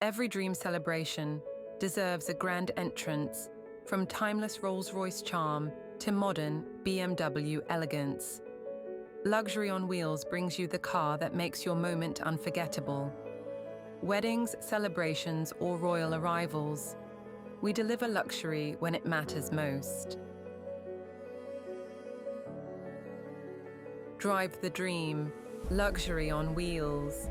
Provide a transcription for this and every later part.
Every dream celebration deserves a grand entrance, from timeless Rolls-Royce charm to modern BMW elegance. Luxury on Wheels brings you the car that makes your moment unforgettable. Weddings, celebrations, or royal arrivals, we deliver luxury when it matters most. Drive the dream, luxury on wheels.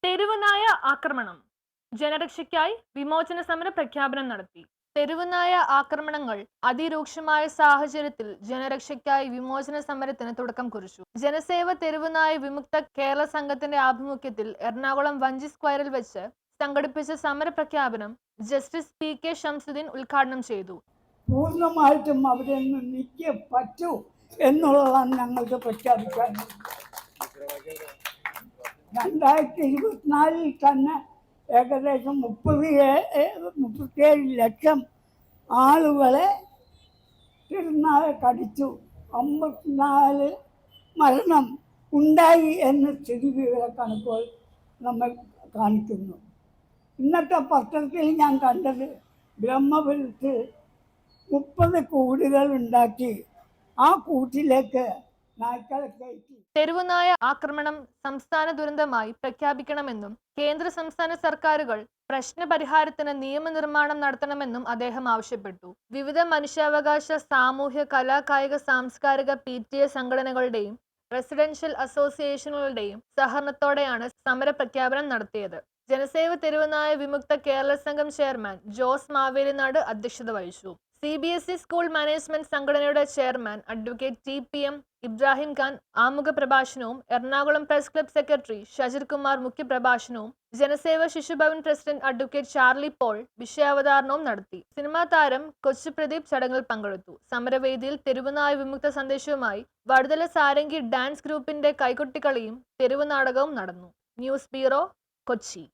തെരുവുനായ ആക്രമണം. ജനരക്ഷയ്ക്കായി വിമോചന സമര പ്രഖ്യാപനം നടത്തി. തെരുവുനായ ആക്രമണങ്ങൾ അതിരൂക്ഷമായ സാഹചര്യത്തിൽ ജനരക്ഷയ്ക്കായി വിമോചന സമരത്തിന് തുടക്കം കുറിച്ചു. ജനസേവ തെരുവുനായ വിമുക്ത കേരള സംഘത്തിന്റെ ആഭിമുഖ്യത്തിൽ എറണാകുളം വഞ്ചി സ്ക്വയറിൽ വെച്ച് സംഘടിപ്പിച്ച സമര പ്രഖ്യാപനം ജസ്റ്റിസ് PK ഷംസുദ്ദീൻ ഉദ്ഘാടനം ചെയ്തു. പൂർണ്ണമായിട്ടും അവിടെ നിന്ന് നിൽക്കേ പറ്റൂ എന്നുള്ളതാണ് ഞങ്ങൾക്ക് പ്രഖ്യാപിക്കാൻ. 2024 തന്നെ ഏകദേശം 37 ലക്ഷം ആളുകളെ തിരുനാൾ കടിച്ചു. 54 മരണം ഉണ്ടായി എന്ന് സ്ഥിതിവിവര കണക്കുകൾ നമ്മൾ കാണിക്കുന്നു. ഇന്നത്തെ പത്രത്തിൽ ഞാൻ കണ്ടത് ബ്രഹ്മപുരത്ത് 30 കൂടുകൾ ഉണ്ടാക്കി ആ കൂട്ടിലേക്ക് നായ്ക്കളെ കയറ്റി. തെരുവുനായ ആക്രമണം സംസ്ഥാന ദുരന്തമായി പ്രഖ്യാപിക്കണമെന്നും കേന്ദ്ര സംസ്ഥാന സർക്കാരുകൾ പ്രശ്നപരിഹാരത്തിന് നിയമനിർമ്മാണം നടത്തണമെന്നും അദ്ദേഹം ആവശ്യപ്പെട്ടു. വിവിധ മനുഷ്യാവകാശ, സാമൂഹ്യ, കലാ, കായിക, സാംസ്കാരിക, PTA സംഘടനകളുടെയും റെസിഡൻഷ്യൽ അസോസിയേഷനുകളുടെയും സഹകരണത്തോടെയാണ് സമര പ്രഖ്യാപനം നടത്തിയത്. ജനസേവ തെരുവുനായ വിമുക്ത കേരള സംഘം ചെയർമാൻ ജോസ് മാവേലിനാട് അധ്യക്ഷത വഹിച്ചു. CBSE സ്കൂൾ മാനേജ്മെന്റ് സംഘടനയുടെ chairman advocate TPM Ibrahim Khan ആമുഖ പ്രഭാഷണവും Ernakulam press club secretary Shajir Kumar മുഖ്യപ്രഭാഷണവും Janaseva Shishubhavan president advocate Charlie Paul വിഷയാവതരണവും നടത്തി. സിനിമാ താരം കൊച്ചു പ്രദീപ് ചടങ്ങിൽ പങ്കെടുത്തു. സമരവേദിയിൽ തെരുവുനായ വിമുക്ത സന്ദേശവുമായി വടുതല സാരംഗി ഡാൻസ് ഗ്രൂപ്പിന്റെ കൈകൊട്ടിക്കളിയും തെരുവ് നാടകവും നടന്നു. News bureau, Kochi.